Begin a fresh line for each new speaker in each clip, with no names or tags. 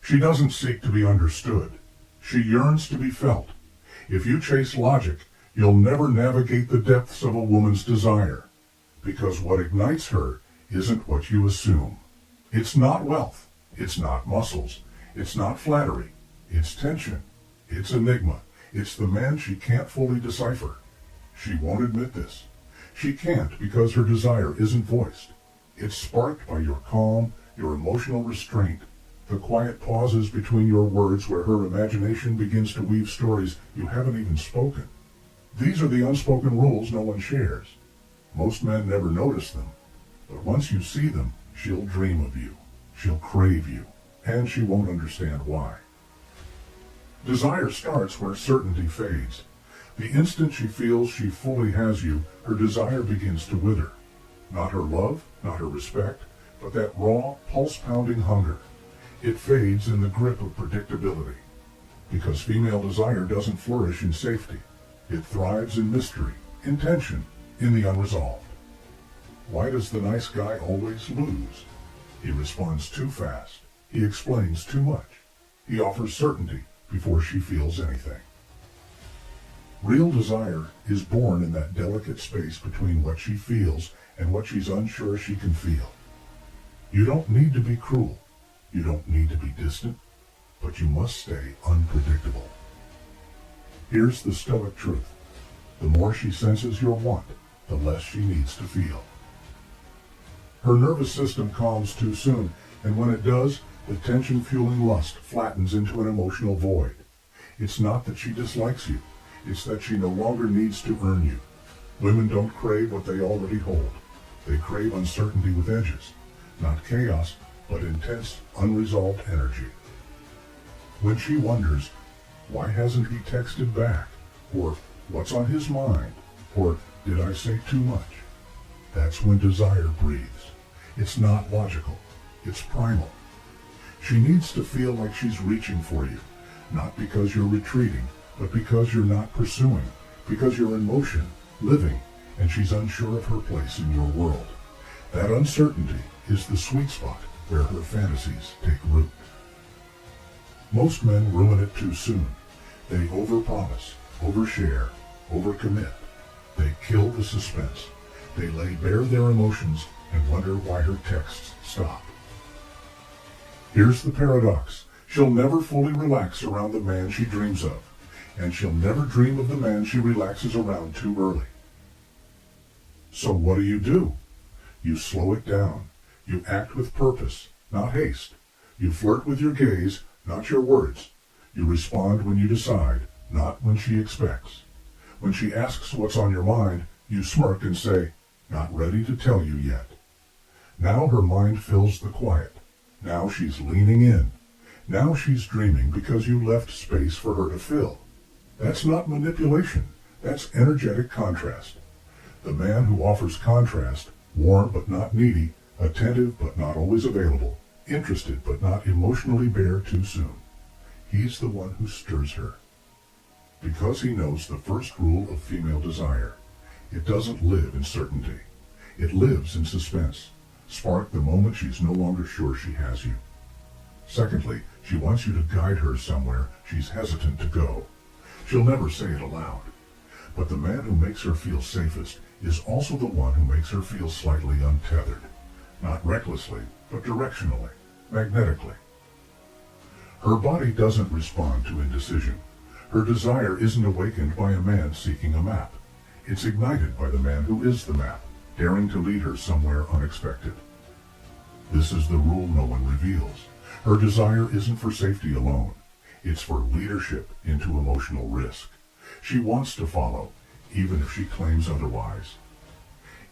She doesn't seek to be understood. She yearns to be felt. If you chase logic, you'll never navigate the depths of a woman's desire, because what ignites her isn't what you assume. It's not wealth. It's not muscles. It's not flattery. It's tension. It's enigma. It's the man she can't fully decipher. She won't admit this. She can't because her desire isn't voiced. It's sparked by your calm, your emotional restraint, the quiet pauses between your words where her imagination begins to weave stories you haven't even spoken. These are the unspoken rules no one shares. Most men never notice them, but once you see them, she'll dream of you, she'll crave you, and she won't understand why. Desire starts where certainty fades. The instant she feels she fully has you, her desire begins to wither. Not her love, not her respect, but that raw, pulse-pounding hunger. It fades in the grip of predictability. Because female desire doesn't flourish in safety. It thrives in mystery, in tension, in the unresolved. Why does the nice guy always lose? He responds too fast. He explains too much. He offers certainty before she feels anything. Real desire is born in that delicate space between what she feels and what she's unsure she can feel. You don't need to be cruel. You don't need to be distant, but you must stay unpredictable. Here's the Stoic truth. The more she senses your want, the less she needs to feel. Her nervous system calms too soon, and when it does, the tension-fueling lust flattens into an emotional void. It's not that she dislikes you. It's that she no longer needs to earn you. Women don't crave what they already hold. They crave uncertainty with edges. Not chaos, but intense, unresolved energy. When she wonders, why hasn't he texted back? Or, what's on his mind? Or, did I say too much? That's when desire breathes. It's not logical. It's primal. She needs to feel like she's reaching for you, not because you're retreating, but because you're not pursuing, because you're in motion, living, and she's unsure of her place in your world. That uncertainty is the sweet spot where her fantasies take root. Most men ruin it too soon. They overpromise, overshare, overcommit. They kill the suspense. They lay bare their emotions and wonder why her texts stop. Here's the paradox. She'll never fully relax around the man she dreams of, and she'll never dream of the man she relaxes around too early. So what do? You slow it down. You act with purpose, not haste. You flirt with your gaze, not your words. You respond when you decide, not when she expects. When she asks what's on your mind, you smirk and say, not ready to tell you yet. Now her mind fills the quiet. Now she's leaning in. Now she's dreaming because you left space for her to fill. That's not manipulation. That's energetic contrast. The man who offers contrast, warm but not needy, attentive but not always available, interested but not emotionally bare too soon. He's the one who stirs her. Because he knows the first rule of female desire. It doesn't live in certainty. It lives in suspense, sparked the moment she's no longer sure she has you. Secondly, she wants you to guide her somewhere she's hesitant to go. She'll never say it aloud. But the man who makes her feel safest is also the one who makes her feel slightly untethered. Not recklessly, but directionally, magnetically. Her body doesn't respond to indecision. Her desire isn't awakened by a man seeking a map. It's ignited by the man who is the map, daring to lead her somewhere unexpected. This is the rule no one reveals. Her desire isn't for safety alone. It's for leadership into emotional risk. She wants to follow, even if she claims otherwise.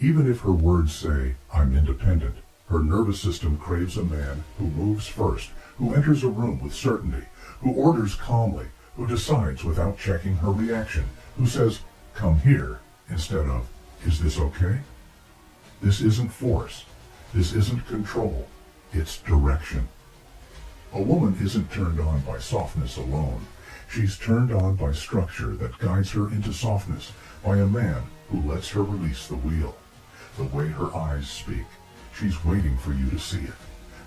Even if her words say, I'm independent, her nervous system craves a man who moves first, who enters a room with certainty, who orders calmly, who decides without checking her reaction, who says, come here, instead of, is this okay? This isn't force. This isn't control. It's direction. A woman isn't turned on by softness alone. She's turned on by structure that guides her into softness, by a man who lets her release the wheel. The way her eyes speak, she's waiting for you to see it.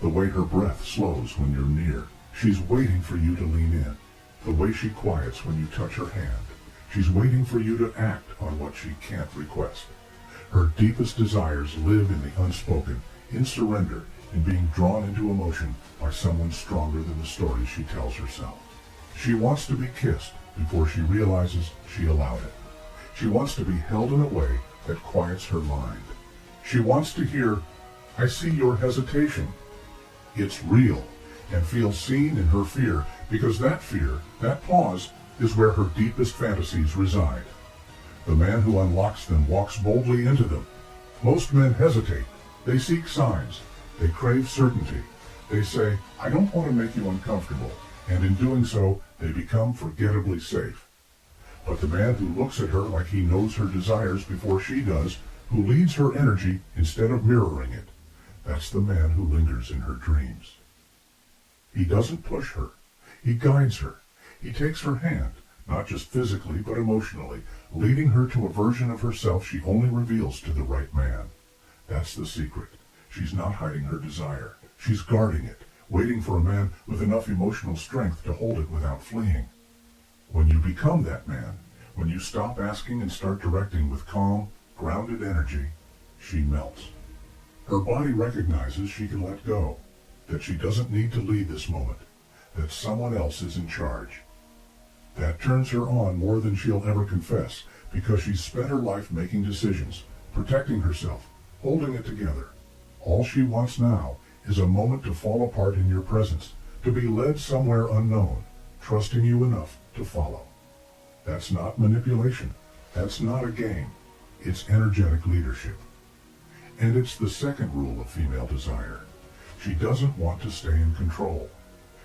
The way her breath slows when you're near, She's waiting for you to lean in, the way she quiets when you touch her hand. She's waiting for you to act on what she can't request. Her deepest desires live in the unspoken, in surrender, in being drawn into emotion by someone stronger than the stories she tells herself. She wants to be kissed before she realizes she allowed it. She wants to be held in a way that quiets her mind. She wants to hear, "I see your hesitation." It's real, and feels seen in her fear, because that fear, that pause, is where her deepest fantasies reside. The man who unlocks them walks boldly into them. Most men hesitate. They seek signs. They crave certainty. They say, "I don't want to make you uncomfortable," and in doing so, they become forgettably safe. But the man who looks at her like he knows her desires before she does, who leads her energy instead of mirroring it, that's the man who lingers in her dreams. He doesn't push her. He guides her. He takes her hand, not just physically but emotionally, leading her to a version of herself she only reveals to the right man. That's the secret. She's not hiding her desire. She's guarding it, waiting for a man with enough emotional strength to hold it without fleeing. When you become that man, when you stop asking and start directing with calm, grounded energy, she melts. Her body recognizes she can let go, that she doesn't need to lead this moment, that someone else is in charge. That turns her on more than she'll ever confess, because she's spent her life making decisions, protecting herself, holding it together. All she wants now is a moment to fall apart in your presence, to be led somewhere unknown, trusting you enough to follow. That's not manipulation. That's not a game. It's energetic leadership. And it's the second rule of female desire. She doesn't want to stay in control.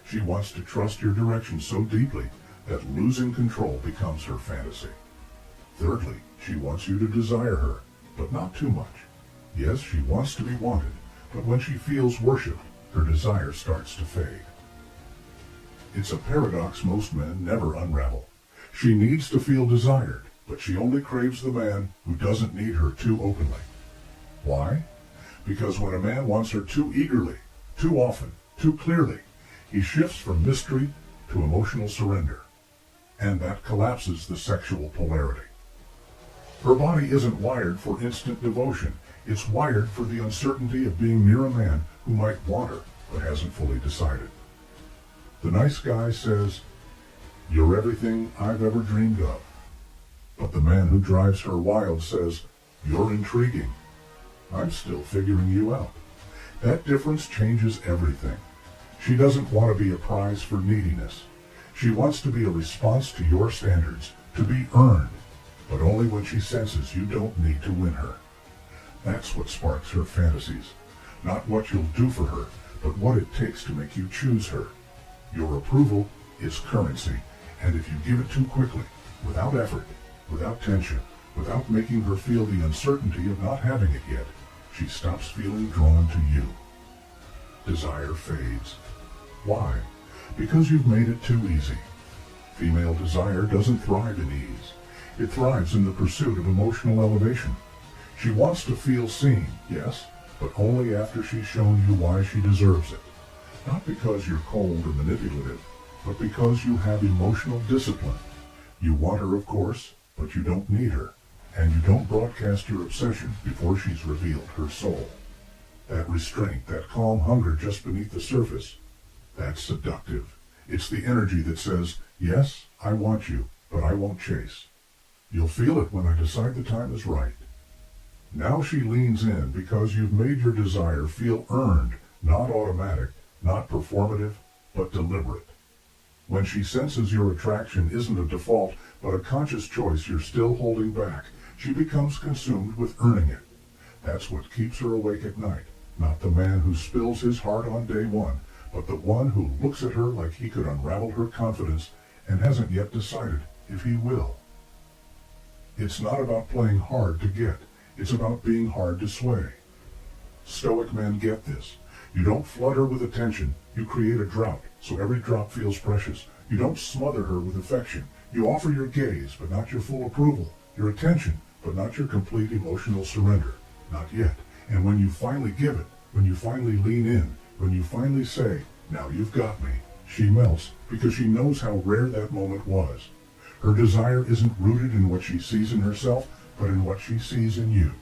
She wants to trust your direction so deeply that losing control becomes her fantasy. Thirdly, she wants you to desire her, but not too much. Yes, she wants to be wanted, but when she feels worshipped, her desire starts to fade. It's a paradox most men never unravel. She needs to feel desired, but she only craves the man who doesn't need her too openly. Why? Because when a man wants her too eagerly, too often, too clearly, he shifts from mystery to emotional surrender. And that collapses the sexual polarity. Her body isn't wired for instant devotion. It's wired for the uncertainty of being near a man who might want her, but hasn't fully decided. The nice guy says, "You're everything I've ever dreamed of." But the man who drives her wild says, "You're intriguing. I'm still figuring you out." That difference changes everything. She doesn't want to be a prize for neediness. She wants to be a response to your standards, to be earned, but only when she senses you don't need to win her. That's what sparks her fantasies. Not what you'll do for her, but what it takes to make you choose her. Your approval is currency, and if you give it too quickly, without effort, without tension, without making her feel the uncertainty of not having it yet, she stops feeling drawn to you. Desire fades. Why? Because you've made it too easy. Female desire doesn't thrive in ease. It thrives in the pursuit of emotional elevation. She wants to feel seen, yes, but only after she's shown you why she deserves it. Not because you're cold or manipulative, but because you have emotional discipline. You want her, of course, but you don't need her, and you don't broadcast your obsession before she's revealed her soul. That restraint, that calm hunger just beneath the surface, that's seductive. It's the energy that says, "Yes, I want you, but I won't chase. You'll feel it when I decide the time is right." Now she leans in because you've made your desire feel earned, not automatic, not performative, but deliberate. When she senses your attraction isn't a default, but a conscious choice you're still holding back, she becomes consumed with earning it. That's what keeps her awake at night. Not the man who spills his heart on day one, but the one who looks at her like he could unravel her confidence and hasn't yet decided if he will. It's not about playing hard to get. It's about being hard to sway. Stoic men get this. You don't flood her with attention. You create a drought, so every drop feels precious. You don't smother her with affection. You offer your gaze, but not your full approval. Your attention, but not your complete emotional surrender. Not yet. And when you finally give it, when you finally lean in, when you finally say, "Now you've got me," She melts because she knows how rare that moment was. Her desire isn't rooted in what she sees in herself, but in what she sees in you.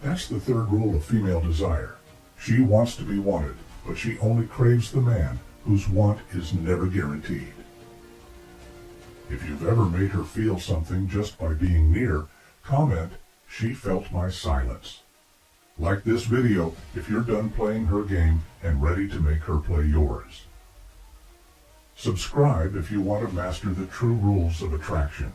That's the third rule of female desire. She wants to be wanted, but she only craves the man whose want is never guaranteed. If you've ever made her feel something just by being near, comment, "She felt my silence." Like this video if you're done playing her game and ready to make her play yours. Subscribe if you want to master the true rules of attraction.